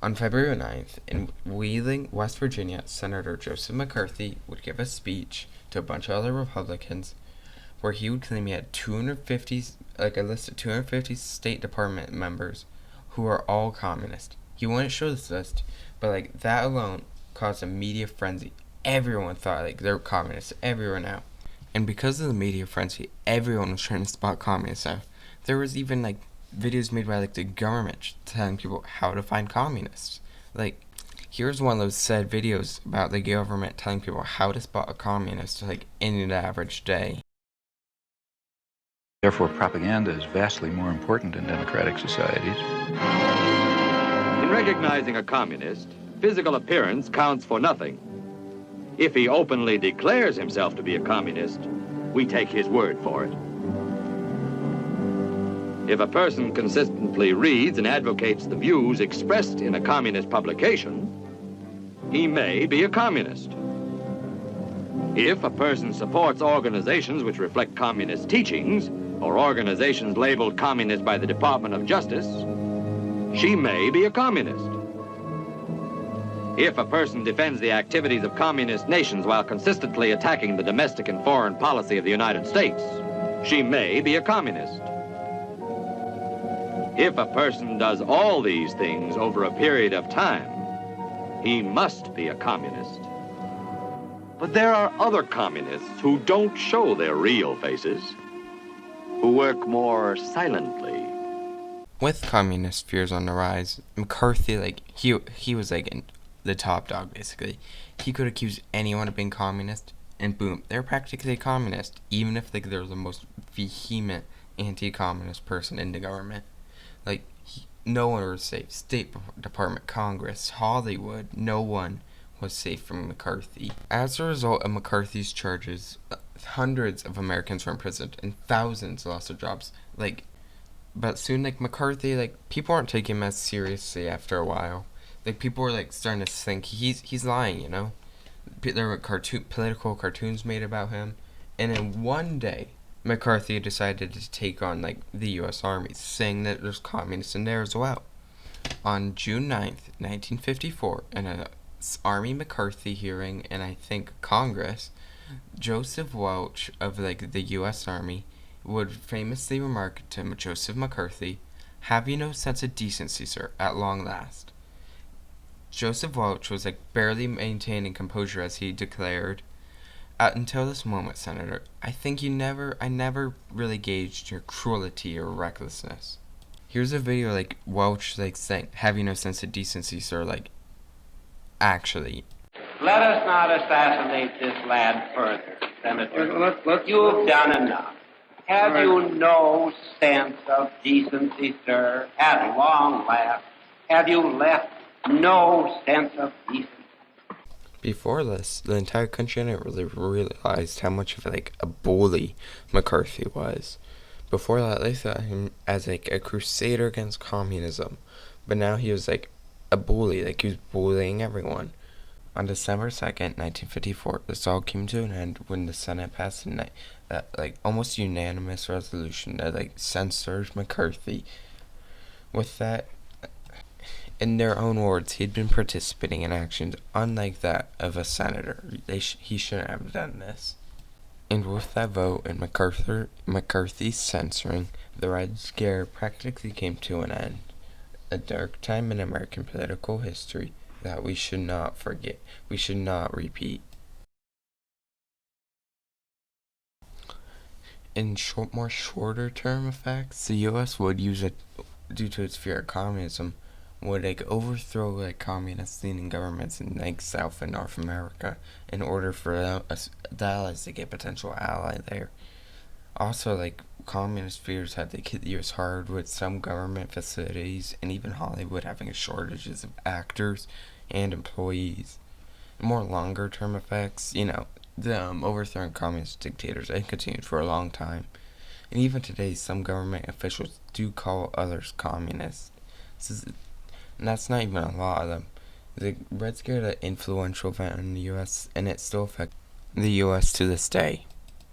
On February 9th, in Wheeling, West Virginia, Senator Joseph McCarthy would give a speech to a bunch of other Republicans where he would claim he had 250, like a list of 250 State Department members who are all communist. He wouldn't show this list, but like that alone caused a media frenzy. Everyone thought like they're communists everywhere now. And because of the media frenzy, everyone was trying to spot communists out. There was even like videos made by like the government telling people how to find communists. Like, here's one of those sad videos about the government telling people how to spot a communist like in an average day. Therefore, propaganda is vastly more important in democratic societies. In recognizing a communist, physical appearance counts for nothing. If he openly declares himself to be a communist, we take his word for it. If a person consistently reads and advocates the views expressed in a communist publication, he may be a communist. If a person supports organizations which reflect communist teachings, or organizations labeled communist by the Department of Justice, she may be a communist. If a person defends the activities of communist nations while consistently attacking the domestic and foreign policy of the United States, she may be a communist. If a person does all these things over a period of time, he must be a communist. But there are other communists who don't show their real faces, who work more silently. With communist fears on the rise, McCarthy, like, he was like the top dog, basically. He could accuse anyone of being communist, and boom, they're practically communist, even if like they're the most vehement anti-communist person in the government. Like, no one was safe. State Department, Congress, Hollywood, no one was safe from McCarthy. As a result of McCarthy's charges, hundreds of Americans were imprisoned and thousands lost their jobs. Like, but soon, like, McCarthy, like, people aren't taking him as seriously after a while. Like, people were like starting to think he's lying, you know? There were political cartoons made about him, and then one day, McCarthy decided to take on like the U.S. Army, saying that there's communists in there as well. On June 9th, 1954, in a Army McCarthy hearing in I think Congress, Joseph Welch of like the U.S. Army would famously remark to Joseph McCarthy, "Have you no sense of decency, sir, at long last?" Joseph Welch was like barely maintaining composure as he declared, "Until this moment, Senator, I never really gauged your cruelty or recklessness." Here's a video like Welch like saying, "Have you no sense of decency, sir?" Like, actually. Let us not assassinate this lad further, Senator. You've done enough. Have you no sense of decency, sir? At long last, have you left no sense of decency? Before this, the entire country hadn't really realized how much of like a bully McCarthy was. Before that, they saw him as like a crusader against communism, but now he was like a bully, like he was bullying everyone. On December 2nd, 1954, this all came to an end when the Senate passed a like almost unanimous resolution that like censors McCarthy. With that, in their own words, he'd been participating in actions unlike that of a senator. He shouldn't have done this. And with that vote and McCarthy's censoring, the Red Scare practically came to an end. A dark time in American political history that we should not forget. We should not repeat. In more shorter term effects, the U.S. would use it due to its fear of communism, would like overthrow like communist leaning governments in like South and North America in order for the Allies to get potential ally there. Also, like communist fears had like hit the U.S. hard with some government facilities and even Hollywood having shortages of actors and employees. More longer term effects, the overthrowing communist dictators, they continued for a long time. And even today, some government officials do call others communists. And that's not even a lot of them. The Red Scare is an influential event in the U.S., and it still affects the U.S. to this day.